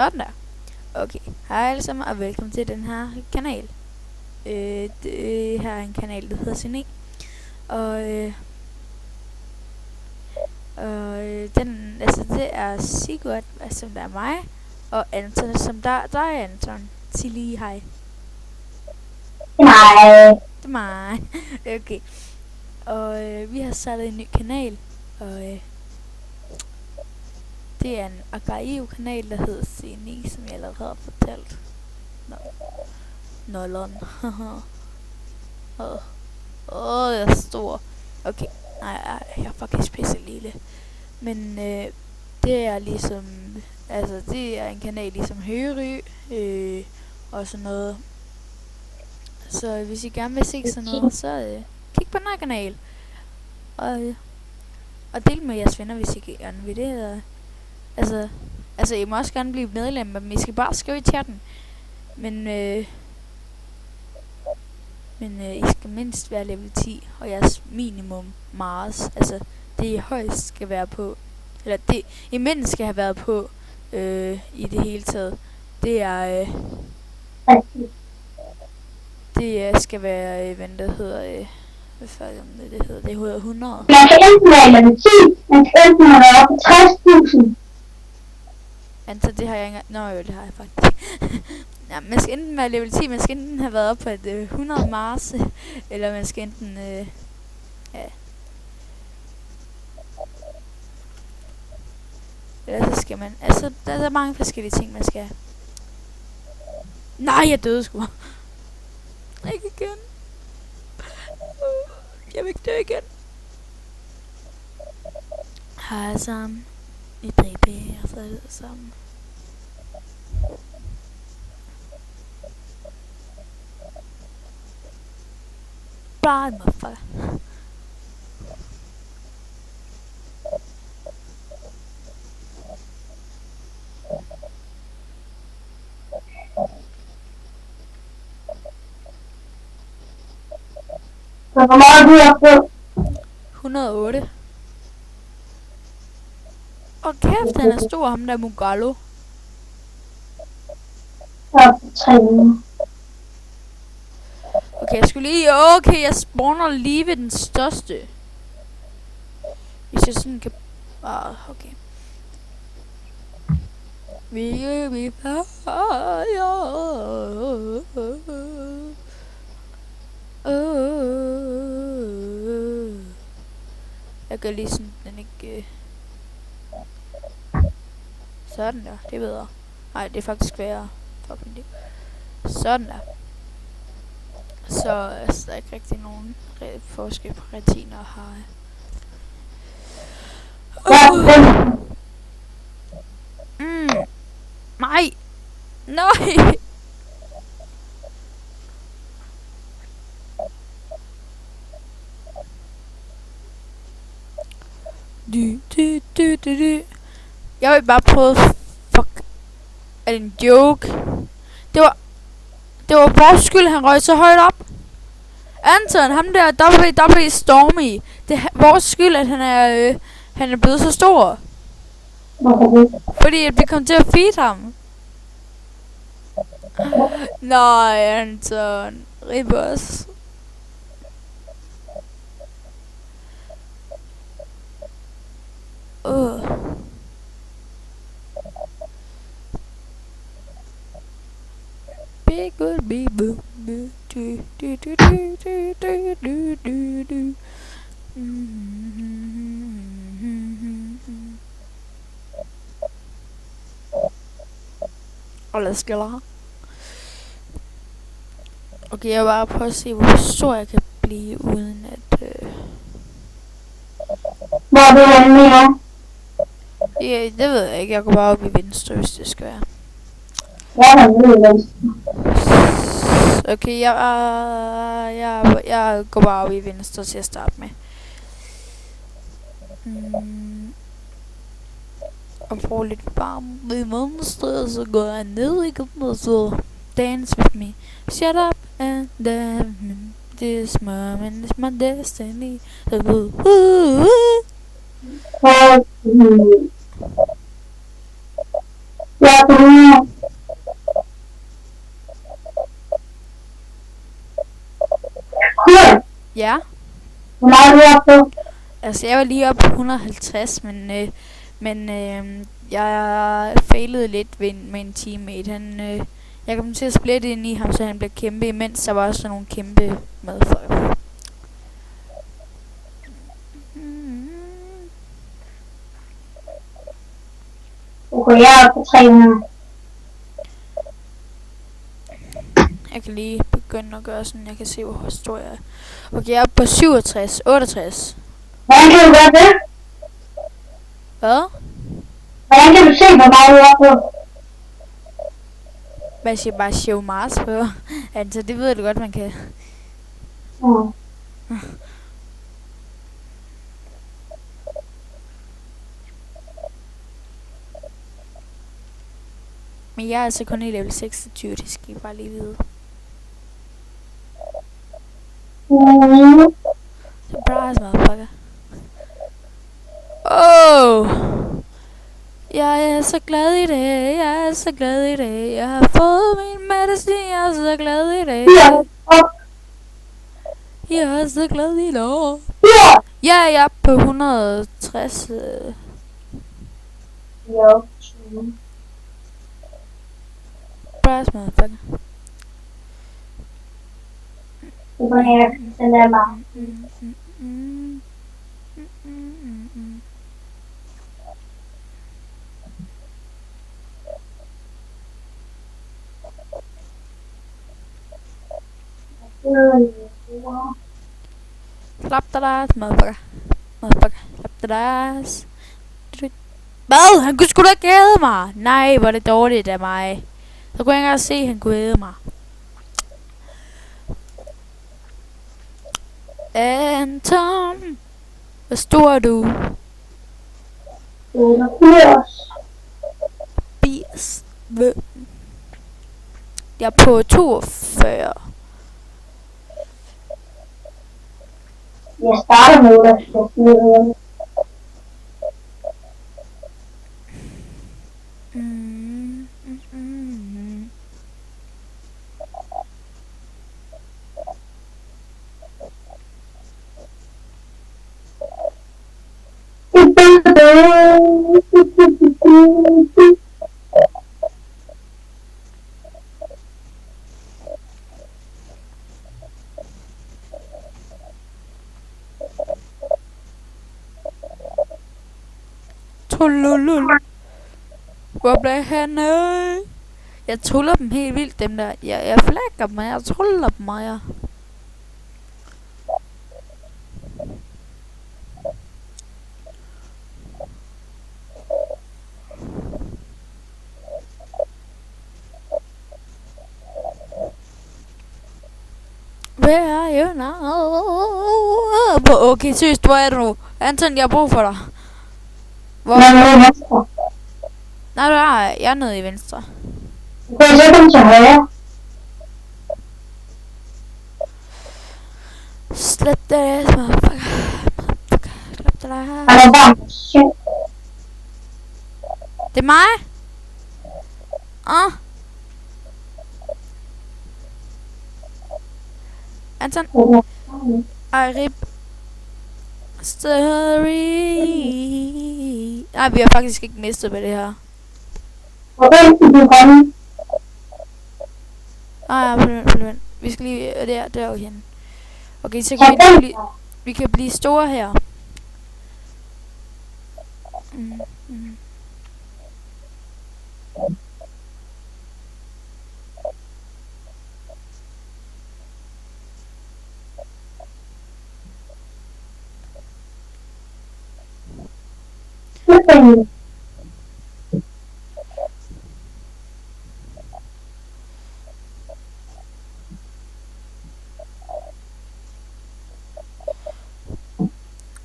Sådan der. Okay, hej alle sammen og velkommen til den her kanal. Det her er en kanal, der hedder Cine. Det er Sigurd, som der er mig, og Anton, som der er Anton. Sig lige hej. Nej. Det er mig. Okay. Og vi har startet en ny kanal, og det er en Argaiv-kanal, der hedder Cine, som jeg allerede har fortalt. Nollon. Jeg er stor. Okay, nej, jeg er faktisk pisse lille. Men det er ligesom, altså det er en kanal ligesom Høry, og sådan noget. Så hvis I gerne vil se sådan noget, så kig på den her kanal. Og del med jeres venner, hvis I gerne vil det. Altså, I må også gerne blive medlem, men I skal bare skrive i chatten. Men I skal mindst være level 10, og jeres minimum Mars, altså det I højst skal være på, eller det I mindst skal have været på, i det hele taget, det er, det skal være, hvad det hedder, hvad fanden det hedder, det hedder 100. Man kan enten være level 10, man kan enten have været oppe på 60.000. Altså det har jeg ikke, nå jo, det har jeg faktisk. Ja, man skal enten være level 10, man skal enten have været op på et 100 Mars, eller man skal enten, ja. Eller så skal man, altså der er mange forskellige ting, man skal. Nej, jeg døde sgu. Ikke igen. Jeg vil ikke dø igen. Hej sammen. I DB, og så er det sammen. Bye, motherfucker. Så hvor meget du er på? 108. Og kæft, han er stor, ham der Mugallo. Ja, 3 uger. Okay, jeg skulle lige... Okay, jeg spawner lige ved den største. Hvis jeg sådan kan... Okay. Vi fire. Jeg gør lige sådan, den ikke... Sådan der, det er bedre. Nej, det er faktisk værre. Fucking det. Sådan der. Så der er ikke rigtig nogen forskel på retina og hare. Nej! Nej! Du. Jeg vil bare prøve. Fuck. Er det en joke? Det var vores skyld, han røg så højt op. Anton, ham der WW Stormy. Det er vores skyld, at han er blevet så stor. Fordi at vi kom til at feed ham. Nej, Anton. Rip os. Big good be boo do do do do do do do do do. Alles klar. Okay, jeg vil bare prøve at se, hvor stor jeg kan blive, uden at... Hvor er du henne mere? Ja, det ved jeg ikke. Jeg går bare op i venstre, hvis det skal være. Okay, jeg går bare op i venstre til at starte med. Og får lidt varme i venstre, så går jeg ned i gruppen og så dance with me. Shut up and dance. This moment is my destiny. Ja, Ja. Hvor meget er du oppe på? Altså, jeg var lige oppe på 150, men jeg failede lidt med en teammate. Jeg kom til at splitte ind i ham, så han blev kæmpe, imens der var også nogle kæmpe madfolk. Okay, jeg er oppe på 300. Jeg kan lige begynde at gøre sådan, jeg kan se, hvor stor jeg er. Okay, jeg er oppe på 67, 68. Hvordan kan du gøre det? Hvad? Hvordan kan du se, hvor meget du er oppe på? Hvad siger bare show Mars på? Altså, det ved du godt, man kan. Mm. Men jeg er altså kun i level 26, det skal I bare lige vide. Mm. Surprise, motherfucker. Oh! Jeg er så glad i dag, jeg er så glad i dag. Jeg har fået min medicin, jeg er så glad i dag. Ja, op. Jeg er så glad i dag. Ja. Ja, jeg er på 160. Jo. Surprise, motherfucker. Det var her, den der bare. Slap dig der, motherfucker. Motherfucker. Slap dig der. Hvad? Han kunne sgu da ikke æde mig. Nej, hvor er det dårligt af mig. Så kunne jeg ikke engang se, at han kunne æde mig. Anton, hvor stor er du? 88. 80. Jeg er på 42. Jeg starter med 88. Trullulul. Hvor blev han af? Jeg truller dem helt vildt, dem der. Jeg flækker dem, og jeg truller dem, og jeg... Where are you now? Okay, seriøst, hvor er du nu? Anton, jeg har brug for dig. Hvor? Nej, du er. Jeg er nede i venstre. Kan jeg så komme til højre? Slap det ass, motherfucker. Slap det ass. Han er bare syg. Det er mig? Anton. Ej, rip. Story. Nej, vi har faktisk ikke mistet med det her. Okay, du kommer. Vent. Vi skal lige der hen. Okay, så kan vi kan blive store her.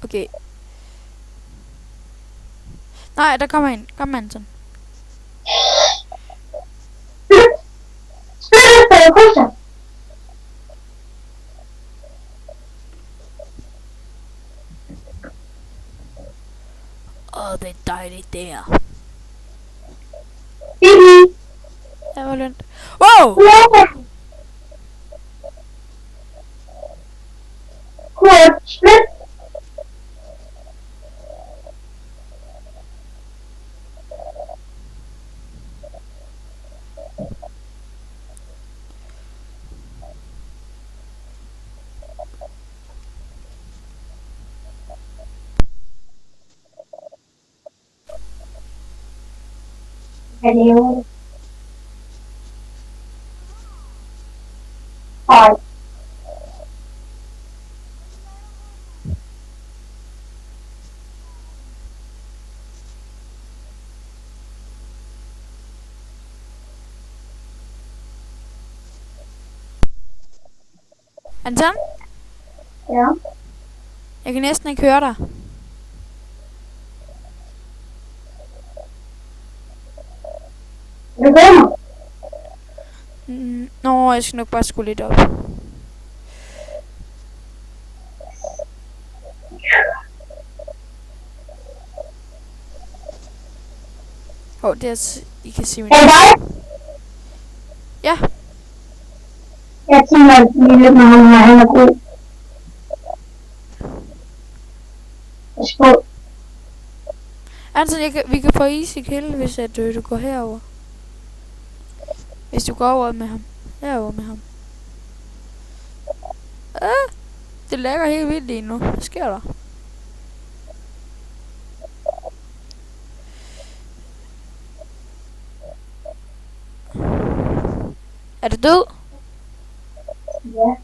Okay. Nej, der kommer en. Kom, Anton. Åh, det er dejligt der. Der var lønt. Wow! Kurt Schmidt. Hello. Hi. Anton? Ja. Jeg kan næsten ikke høre dig. Du kommer. Nå, jeg skal nok bare skrue lidt op. Det er I kan se min... Er det dig? Ja. Jeg tænker, at lille Mohammed, han er god. Værsgo. Anton, vi kan få easy kill, hvis at, du går herover. Hvis du går over med ham. Herover med ham. Det lægger helt vildt lige nu. Hvad sker der? Er du død? Ja.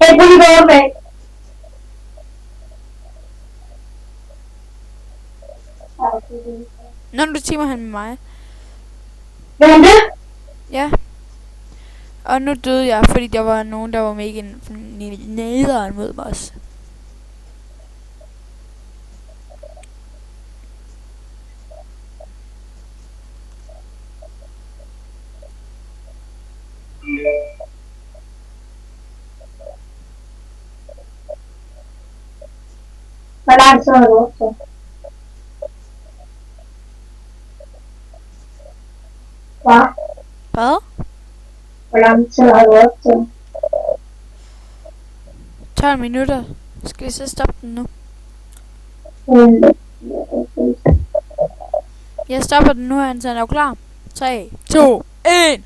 Hey, prøv lige gå op af. Når du timer han med mig. Hvad er det? Ja. Og nu døde jeg, fordi der var nogen, der var mega nederen mod mig også. Hvor lang tid har du optaget? Hvad? Hvor lang tid har du optaget? 12 minutter. Skal vi så stoppe den nu? Jeg stopper den nu, Anton. Er du klar? 3, 2, 1.